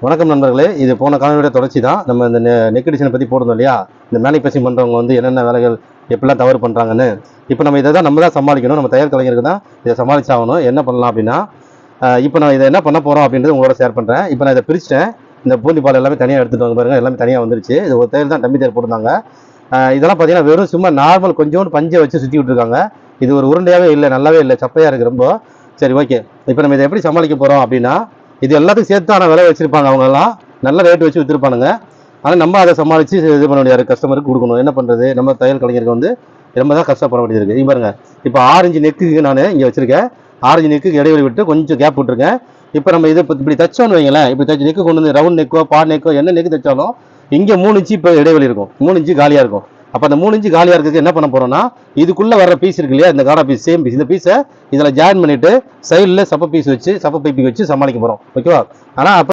வணக்கம் நண்பர்களே, இது போன காணொலியோட தொடர்ச்சி தான். நம்ம இந்த நெக் எடிஷனை பற்றி போடுறோம் இல்லையா, இந்த மேனுஃபேக்சரிங் பண்ணுறவங்க வந்து என்னென்ன வேலைகள் எப்படிலாம் தவறு பண்ணுறாங்கன்னு. இப்போ நம்ம இதை தான் நம்ம தான் சமாளிக்கணும். நம்ம தயார் கலைஞருக்கு தான் இதை சமாளிச்சாகணும். என்ன பண்ணலாம் அப்படின்னா, இப்போ நான் இதை என்ன பண்ண போகிறோம் அப்படின்றது உங்களோட ஷேர் பண்ணுறேன். இப்போ நான் இதை பிரிச்சிட்டேன். இந்த பூந்தி பால் எல்லாமே தனியாக எடுத்துகிட்டு வந்து பாருங்கள், எல்லாமே தனியாக வந்துருச்சு. இது ஒரு தையல் தான், டம்மி தையல் போட்டிருந்தாங்க. இதெல்லாம் பார்த்தீங்கன்னா வெறும் சும்மா நார்மல் கொஞ்சோண்டு பஞ்சை வச்சு சுற்றி விட்டுருக்காங்க. இது ஒரு உருண்டையாகவே இல்லை, நல்லாவே இல்லை, சப்பையாக இருக்குது ரொம்ப. சரி, ஓகே. இப்போ நம்ம இதை எப்படி சமாளிக்க போகிறோம் அப்படின்னா, இது எல்லாத்துக்கும் சேர்த்து ஆனால் விலை வச்சிருப்பாங்க. அவங்கெல்லாம் நல்ல ரேட் வச்சு விற்றுருப்பானுங்க. ஆனால் நம்ம அதை சமாளித்து இது பண்ண முடியாது, கஸ்டமருக்கு கொடுக்கணும். என்ன பண்ணுறது, நம்ம தையல் கலைஞருக்கு வந்து ரொம்ப தான் கஷ்டப்பட வேண்டியது இருக்குது. இங்கே பாருங்க, இப்போ 6 இன்ச்சு நெக்குக்கு நான் இங்கே வச்சிருக்கேன். 6 இன்ச்சு நெக்குக்கு இடைவெளி விட்டு கொஞ்சம் கேப் விட்டுருக்கேன். இப்போ நம்ம இதை இப்படி தச்சோன்னு வைங்களேன், இப்படி தச்சு நெக்கு கொண்டு வந்து ரவுண்ட் நெக்கோ பா நெக்கோ என்ன நெக்கு தைச்சாலும் இங்கே 3 இன்ச்சு இப்போ இடைவெளி இருக்கும், 3 இன்ச்சு காலியாக இருக்கும். அப்போ அந்த 3 இன்ச்சு காலியாக இருக்கிறதுக்கு என்ன பண்ண போகிறோம்னா, இதுக்குள்ளே வர பீஸ் இருக்கு இல்லையா, இந்த காடா பீஸ், சேம் பீஸ், இந்த பீஸை இதில் ஜாயின் பண்ணிவிட்டு சைடில் சப்ப பீஸ் வச்சு சப்ப பைப்பிங் வச்சு சமாளிக்க போகிறோம். ஓகேவா? ஆனால் அப்போ